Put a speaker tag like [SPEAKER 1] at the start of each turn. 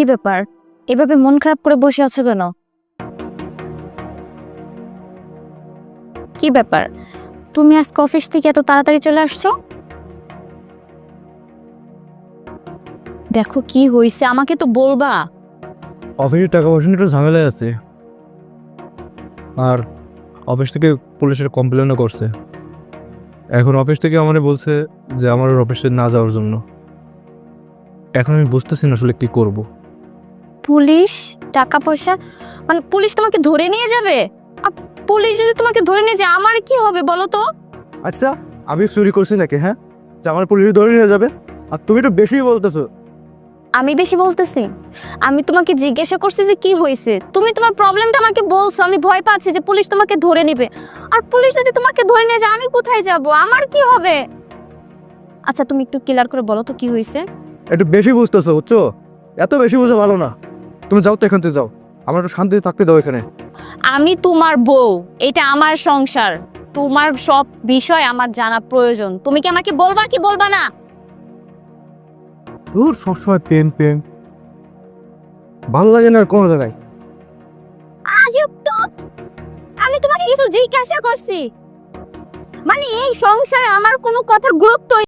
[SPEAKER 1] কি ব্যাপার, এভাবে মন খারাপ করে বসে আছো কেন? কি ব্যাপার, তুমি আজকে অফিস থেকে এত তাড়াতাড়ি চলে আসছো? দেখো কি হয়েছে, আমাকে তো বলবা।
[SPEAKER 2] অফিসের টাকা পয়সা নিয়ে একটু ঝামেলায় আছে, আর অফিস থেকে পুলিশের কমপ্লেনও করছে। এখন অফিস থেকে আমারে বলছে যে আমার অফিসে না যাওয়ার জন্য। এখন আমি বুঝতেছি না আসলে কি করব।
[SPEAKER 1] পুলিশ? টাকা পয়সা? মানে পুলিশ তোমাকে ধরে নিয়ে যাবে? আর পুলিশ যদি তোমাকে ধরে নিয়ে যায় আমার কি হবে বলো তো?
[SPEAKER 2] আচ্ছা, আমি চুরি করছি নাকি? হ্যাঁ, যে আমার পুলিশ ধরে নিয়ে যাবে? আর তুমি একটু বেশি বলতেছো।
[SPEAKER 1] আমি বেশি বলতেছি? আমি তোমাকে জিজ্ঞাসা করছি যে কি হয়েছে, তুমি তোমার প্রবলেমটা আমাকে বলছো, আমি ভয় পাচ্ছি যে পুলিশ তোমাকে ধরে নেবে। আর পুলিশ যদি তোমাকে ধরে নিয়ে যায় আমি কোথায় যাব, আমার কি হবে? আচ্ছা তুমি একটু ক্লিয়ার করে বলো তো কি হয়েছে।
[SPEAKER 2] একটু বেশি বুঝতেছো, বুঝছো? এত বেশি বুঝা ভালো না। তুমি যাও তো, এখান থেকে যাও। আমার একটু শান্তিতে থাকতে দাও এখানে।
[SPEAKER 1] আমি তোমার বউ, এটা আমার সংসার, তোমার সব বিষয় আমার জানা প্রয়োজন। তুমি কি আমাকে বলবা কি বলবা না?
[SPEAKER 2] তোর সবসময় প্রেম প্রেম, ভালো লাগে না আর কোনো জায়গায়।
[SPEAKER 1] আজব তো, আমি তোমাকে কিছু জিজ্ঞাসা করছি, মানে এই সংসারে আমার কোনো কথার গুরুত্ব